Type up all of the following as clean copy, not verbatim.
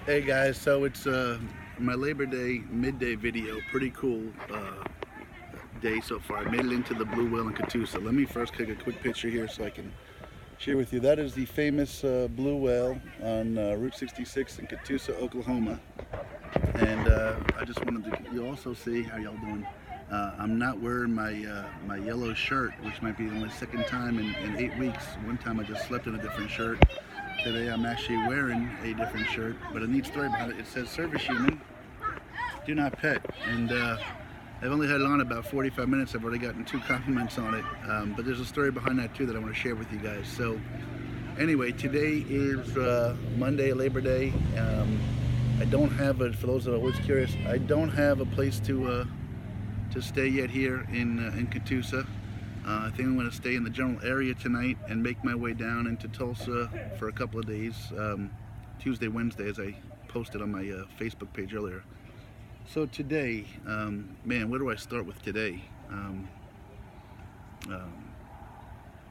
Hey guys, so it's my Labor Day midday video. Pretty cool day so far. I made it into the blue whale in Catoosa. Let me first take a quick picture here so I can share with you. That is the famous blue whale on Route 66 in Catoosa, Oklahoma. And I just wanted to you also see how y'all doing. I'm not wearing my yellow shirt, which might be the only second time in 8 weeks. One time I just slept in a different shirt. Today I'm actually wearing a different shirt, but a neat story behind it. It says service human, do not pet. And I've only had it on about 45 minutes. I've already gotten 2 compliments on it. But there's a story behind that too that I want to share with you guys. So anyway, today is Monday, Labor Day. I don't have a, for those that are always curious, I don't have a place to stay yet here in Catoosa. I think I'm going to stay in the general area tonight and make my way down into Tulsa for a couple of days, Tuesday, Wednesday, as I posted on my Facebook page earlier. So today, man, where do I start with today?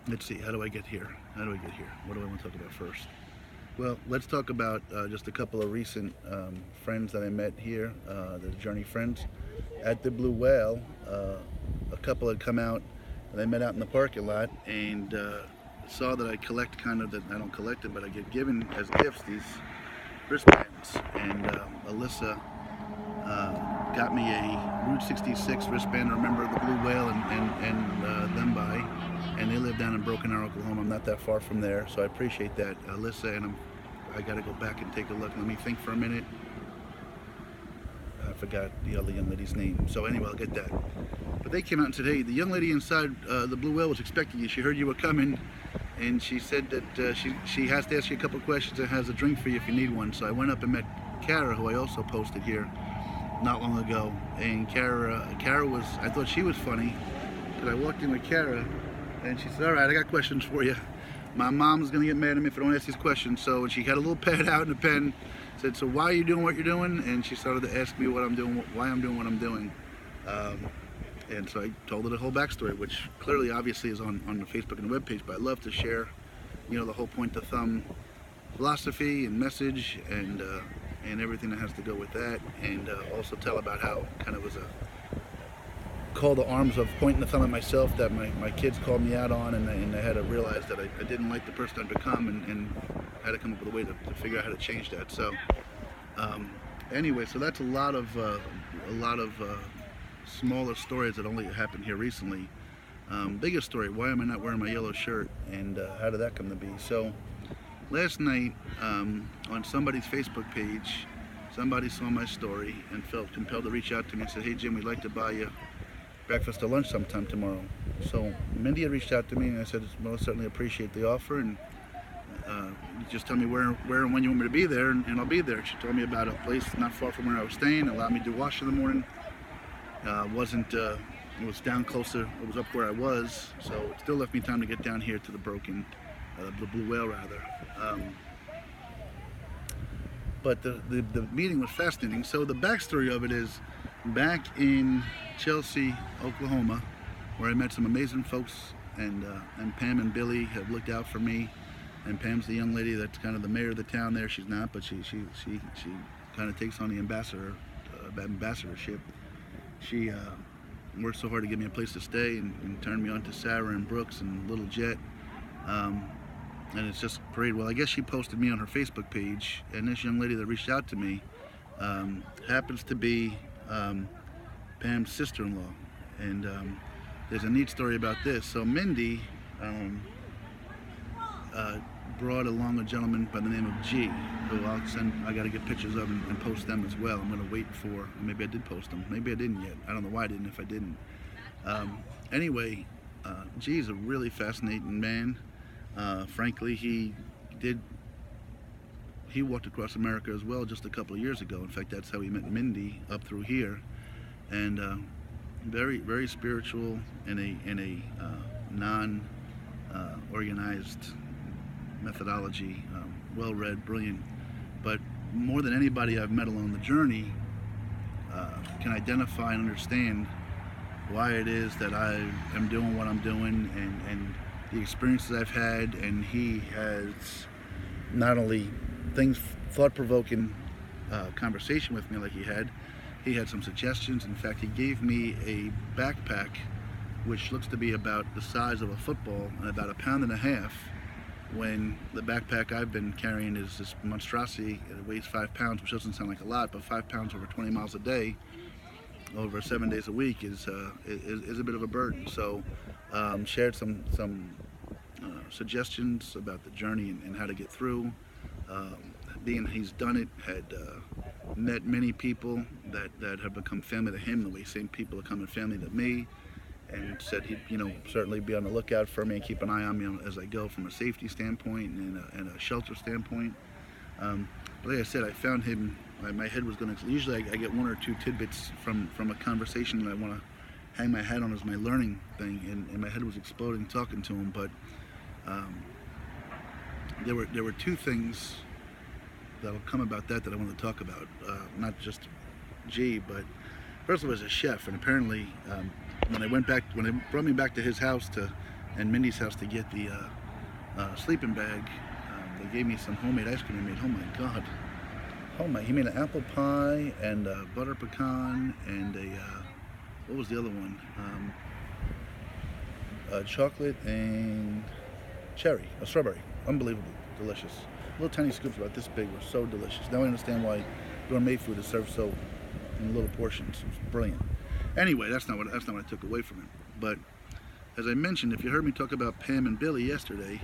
Let's see, how do I get here? What do I want to talk about first? Well, let's talk about just a couple of recent friends that I met here, the Journey friends. At the Blue Whale, a couple had come out. They met out in the parking lot and saw that I collect kind of, I don't collect it, but I get given as gifts these wristbands. And Alyssa got me a Route 66 wristband to remember the Blue Whale and them by. And they live down in Broken Arrow, Oklahoma. I'm not that far from there, so I appreciate that, Alyssa. And I got to go back and take a look. Let me think for a minute. I forgot the other young lady's name. So anyway, I'll get that. But they came out and said, hey, the young lady inside the Blue Whale was expecting you. She heard you were coming, and she said that she has to ask you a couple questions and has a drink for you if you need one. So I went up and met Kara, who I also posted here not long ago. And Kara was, I thought she was funny, because I walked in with Kara, and she said, all right, I got questions for you. My mom's going to get mad at me if I don't ask these questions. So she had a little pad out and a pen, said, so why are you doing what you're doing? And she started to ask me what I'm doing, why I'm doing what I'm doing. And so I told her the whole backstory, which clearly, obviously, is on the Facebook and the webpage. But I love to share, the whole point to thumb philosophy and message and everything that has to go with that, and also tell about how kind of was a call to arms of pointing the thumb at myself that my kids called me out on, and I had to realize that I didn't like the person I'd become, and had to come up with a way to figure out how to change that. So anyway, so that's a lot of smaller stories that only happened here recently. Biggest story, why am I not wearing my yellow shirt, and how did that come to be? So last night on somebody's Facebook page, somebody saw my story and felt compelled to reach out to me and said, hey Jim, we'd like to buy you breakfast or lunch sometime tomorrow. So Mindy had reached out to me, and I said, well, I certainly appreciate the offer, and just tell me where and when you want me to be there, and I'll be there. She told me about a place not far from where I was staying, allowed me to wash in the morning. It was down closer, it was up where I was, so it still left me time to get down here to the the Blue Whale rather. But the meeting was fascinating. So the backstory of it is, back in Chelsea, Oklahoma, where I met some amazing folks, and Pam and Billy have looked out for me. And Pam's the young lady that's kind of the mayor of the town there. She's not, but she kind of takes on the ambassadorship. She worked so hard to give me a place to stay, and turned me on to Sarah and Brooks and Little Jet. And it's just great. Well, I guess she posted me on her Facebook page, and this young lady that reached out to me happens to be Pam's sister-in-law. And there's a neat story about this. So Mindy brought along a gentleman by the name of G, who I got to get pictures of and post them as well. I'm going to wait for, maybe I did post them, maybe I didn't yet. I don't know why I didn't if I didn't. Anyway, G is a really fascinating man. Frankly, he walked across America as well just a couple of years ago. In fact, that's how he met Mindy, up through here. And very, very spiritual in a non-organized methodology, well-read, brilliant. But more than anybody I've met along the journey can identify and understand why it is that I am doing what I'm doing, and the experiences I've had. And he has not only things thought-provoking conversation with me like he had. He had some suggestions. In fact, he gave me a backpack which looks to be about the size of a football and about 1.5 pounds, when the backpack I've been carrying is this monstrosity. It weighs 5 pounds, which doesn't sound like a lot, but 5 pounds over 20 miles a day, over 7 days a week, is a bit of a burden. So shared some suggestions about the journey and how to get through. Being he's done it, had met many people that have become family to him the way same people are becoming family to me, and said he'd certainly be on the lookout for me and keep an eye on me as I go from a safety standpoint and a shelter standpoint. But like I said, I found him, my head was going to, usually I get 1 or 2 tidbits from a conversation that I want to hang my hat on as my learning thing, and my head was exploding talking to him. But there were 2 things that'll come about that I want to talk about. Not just G, but first of all, as a chef, and apparently when they brought me back to his house and Mindy's house to get the sleeping bag, they gave me some homemade ice cream he made. Oh my God! He made an apple pie and a butter pecan and what was the other one? Chocolate and strawberry. Unbelievable, delicious. Little tiny scoops about this big were so delicious. Now I understand why gourmet food is served so in little portions. It was brilliant. Anyway, that's not what I took away from it. But as I mentioned, if you heard me talk about Pam and Billy yesterday,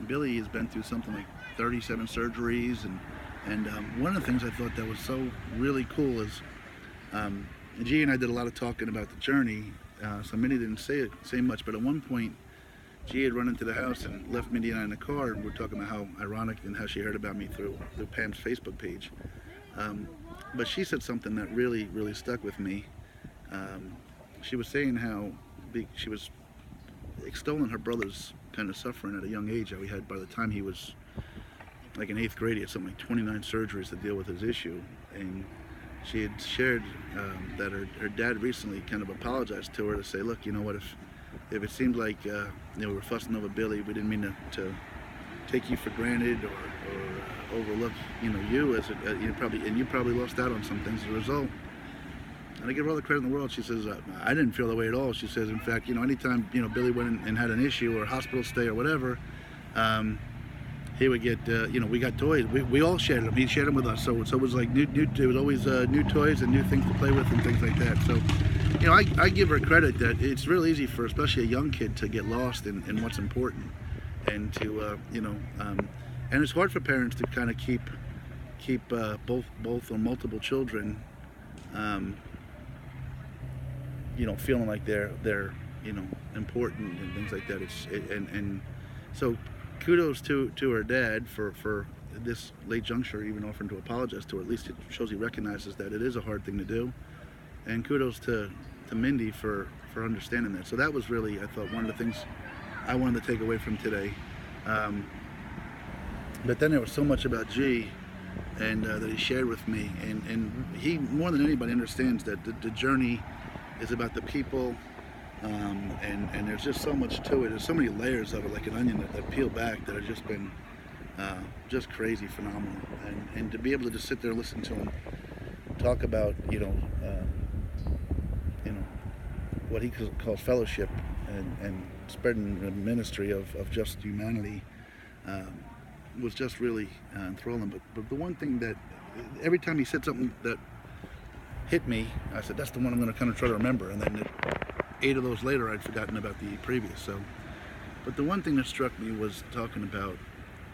Billy has been through something like 37 surgeries, and one of the things I thought that was so really cool is G and I did a lot of talking about the journey. So Mindy didn't say much, but at one point G had run into the house and left Mindy and I in the car, and we're talking about how ironic and how she heard about me through Pam's Facebook page. But she said something that really, really stuck with me. She was saying how she was extolling her brother's kind of suffering at a young age. How he had, by the time he was like in 8th grade, he had something like 29 surgeries to deal with his issue. And she had shared that her dad recently kind of apologized to her to say, look, you know what, if it seemed like we were fussing over Billy, we didn't mean to take you for granted or overlook you as you probably lost out on some things as a result. And I give her all the credit in the world. She says, I didn't feel that way at all. She says, in fact, anytime Billy went and had an issue or a hospital stay or whatever, he would get we got toys. We all shared them. He shared them with us. So it was like there was always new toys and new things to play with and things like that. So I give her credit that it's real easy for especially a young kid to get lost in what's important, and to and it's hard for parents to kind of keep both or multiple children feeling like they're important and things like that. And so kudos to her dad for this late juncture even offering to apologize to her. At least it shows he recognizes that it is a hard thing to do. And kudos to Mindy for understanding that. So that was really, I thought, one of the things I wanted to take away from today. But then there was so much about G and that he shared with me, and he more than anybody understands that the journey is about the people, and there's just so much to it. There's so many layers of it, like an onion that peel back, that have just been just crazy, phenomenal. And to be able to just sit there and listen to him talk about what he calls fellowship and spreading the ministry of just humanity was just really enthralling. But the one thing that every time he said something that hit me, I said, that's the one I'm going to kind of try to remember. And then 8 of those later, I'd forgotten about the previous. So, but the one thing that struck me was talking about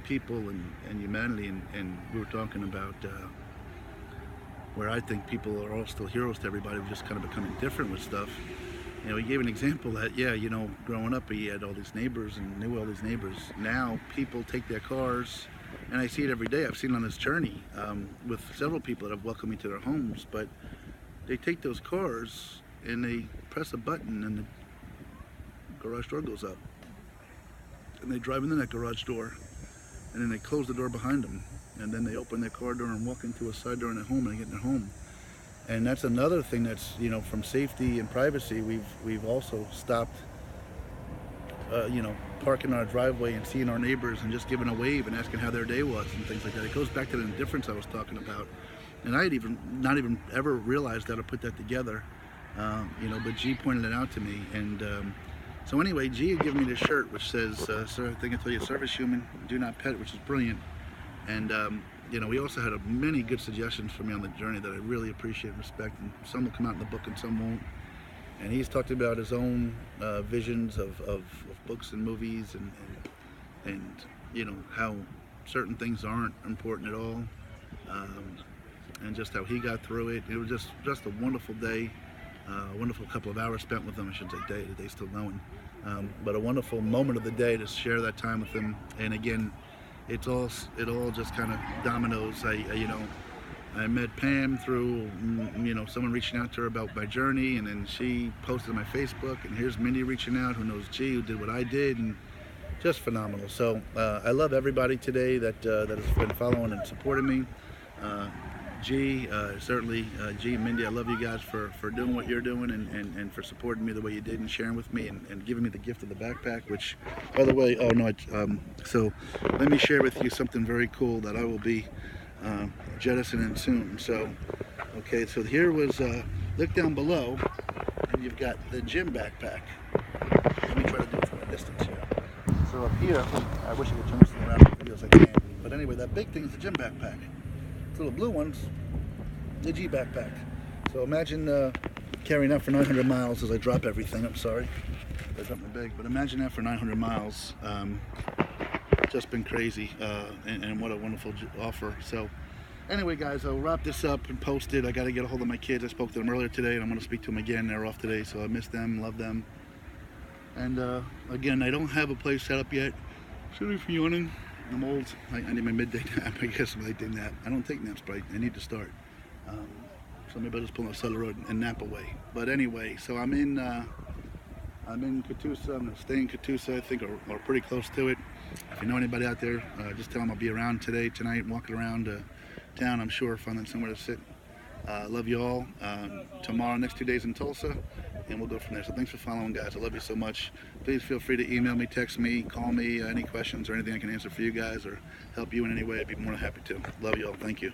people and humanity, and we were talking about where I think people are all still heroes to everybody. We're just kind of becoming different with stuff. He gave an example that, growing up, he had all these neighbors and knew all these neighbors. Now people take their cars, and I see it every day. I've seen it on this journey with several people that have welcomed me to their homes, but they take those cars and they press a button and the garage door goes up. And they drive into that garage door, and then they close the door behind them, and then they open their car door and walk into a side door in their home, and they get in their home. And that's another thing that's, from safety and privacy, we've also stopped, parking our driveway and seeing our neighbors and just giving a wave and asking how their day was and things like that. It goes back to the indifference I was talking about. And I had not even ever realized how to put that together, but G pointed it out to me. And so anyway, G had given me this shirt which says, "Sir, I think I tell you, service human, do not pet," which is brilliant. And we also had many good suggestions for me on the journey that I really appreciate and respect. And some will come out in the book and some won't. And he's talked about his own visions of books and movies, and how certain things aren't important at all, and just how he got through it. It was just a wonderful day, a wonderful couple of hours spent with him. I shouldn't say day, the day's still going, but a wonderful moment of the day to share that time with him. And again, it all just kind of dominoes. I met Pam through someone reaching out to her about my journey, and then she posted on my Facebook, and here's Mindy reaching out, who knows G, who did what I did, and just phenomenal. So I love everybody today that has been following and supporting me. G, certainly G and Mindy, I love you guys for doing what you're doing, and for supporting me the way you did and sharing with me, and giving me the gift of the backpack, which, by the way, so let me share with you something very cool that I will be jettisoning soon. So, okay, so here was, look down below, and you've got the gym backpack. Let me try to do it from a distance here. So up here, I wish I could turn this thing around for videos I can. But anyway, that big thing is the gym backpack. The little blue one's the G backpack. So imagine carrying that for 900 miles as I drop everything. I'm sorry, I dropped my bag. But imagine that for 900 miles. Just been crazy, and what a wonderful offer. So anyway, guys, I'll wrap this up and post it. I got to get a hold of my kids. I spoke to them earlier today, and I'm going to speak to them again. They're off today, so I miss them, love them. And again, I don't have a place set up yet. Sorry for yawning. I'm old. I need my midday nap. I guess my midday nap. I don't take naps, but I need to start. So maybe I'll just pull on the side of the road and nap away. But anyway, so I'm in Catoosa. I'm going to stay in Catoosa, I think, or pretty close to it. If you know anybody out there, just tell them I'll be around today, tonight, walking around town, I'm sure, finding somewhere to sit. Love you all. Tomorrow, next 2 days in Tulsa, and we'll go from there. So thanks for following, guys. I love you so much. Please feel free to email me, text me, call me, any questions or anything I can answer for you guys or help you in any way. I'd be more than happy to. Love you all. Thank you.